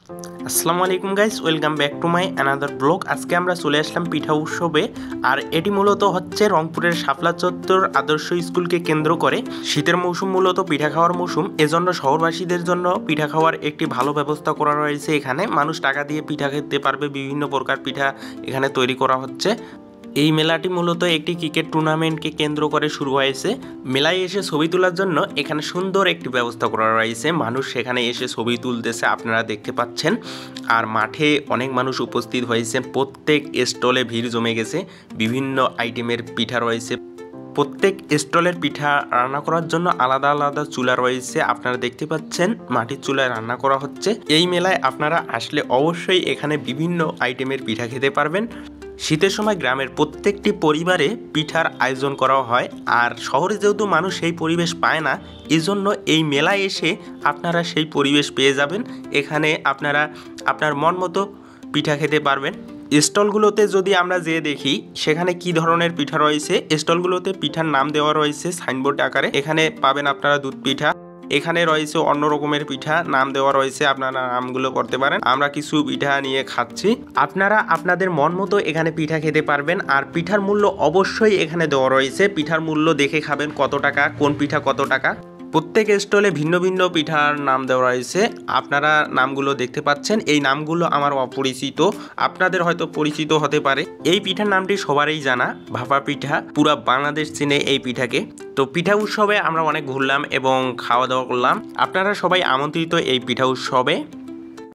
আসসালামু আলাইকুম guys, welcome back to my another blog. আজকে আমরা চলে আসলাম পিঠা উৎসবে। আর এটি মূলত হচ্ছে রংপুরের শাপলা চত্বর আদর্শ স্কুলকে কেন্দ্র করে। শীতের মৌসুম মূলত পিঠা খাওয়ার মৌসুম, এজন্য শহরবাসীদের জন্য পিঠা খাওয়ার একটি ভালো ব্যবস্থা করা রয়েছে। এখানে মানুষ টাকা দিয়ে পিঠা খেতে পারবে, বিভিন্ন প্রকার পিঠা এখানে তৈরি করা হচ্ছে। এই মেলাটি মূলত একটি ক্রিকেট টুর্নামেন্টকে কেন্দ্র করে শুরু হয়েছে। মেলায় এসে ছবি তোলার জন্য এখানে সুন্দর একটি ব্যবস্থা করা রয়েছে। মানুষ সেখানে এসে ছবি তুলতেছে, আপনারা দেখতে পাচ্ছেন। আর মাঠে অনেক মানুষ উপস্থিত হয়েছে, প্রত্যেক স্টলে ভিড় জমে গেছে। বিভিন্ন আইটেমের পিঠা রয়েছে। প্রত্যেক স্টলের পিঠা রান্না করার জন্য আলাদা আলাদা চুলা রয়েছে, আপনারা দেখতে পাচ্ছেন। মাটির চুলায় রান্না করা হচ্ছে। এই মেলায় আপনারা আসলে অবশ্যই এখানে বিভিন্ন আইটেমের পিঠা খেতে পারবেন। শীতের সময় গ্রামের প্রত্যেকটি পরিবারে পিঠার আয়োজন করা হয়। আর শহরে যেহেতু মানুষ সেই পরিবেশ পায় না, এজন্য এই মেলায় এসে আপনারা সেই পরিবেশ পেয়ে যাবেন। এখানে আপনারা আপনার মন মতো পিঠা খেতে পারবেন। স্টলগুলোতে যদি আমরা যেয়ে দেখি সেখানে কি ধরনের পিঠা রয়েছে, স্টলগুলোতে পিঠার নাম দেওয়া রয়েছে সাইনবোর্ড আকারে। এখানে পাবেন আপনারা দুধ পিঠা, এখানে রয়েছে অন্য রকমের পিঠা নাম দেওয়া রয়েছে, আপনারা নামগুলো করতে পারেন। আমরা কিছু পিঠা নিয়ে খাচ্ছি। আপনারা আপনাদের মন মতো এখানে পিঠা খেতে পারবেন। আর পিঠার মূল্য অবশ্যই এখানে দেওয়া রয়েছে। পিঠার মূল্য দেখে খাবেন কত টাকা, কোন পিঠা কত টাকা। প্রত্যেক স্টলে ভিন্ন ভিন্ন পিঠার নাম দেওয়া রয়েছে, আপনারা নামগুলো দেখতে পাচ্ছেন। এই নামগুলো আমার অপরিচিত, আপনাদের হয়তো পরিচিত হতে পারে। এই পিঠার নামটি সবারই জানা, ভাপা পিঠা। পুরা বাংলাদেশ চেনে এই পিঠাকে। তো পিঠা উৎসবে আমরা অনেক ঘুরলাম এবং খাওয়া দাওয়া করলাম। আপনারা সবাই আমন্ত্রিত এই পিঠা উৎসবে।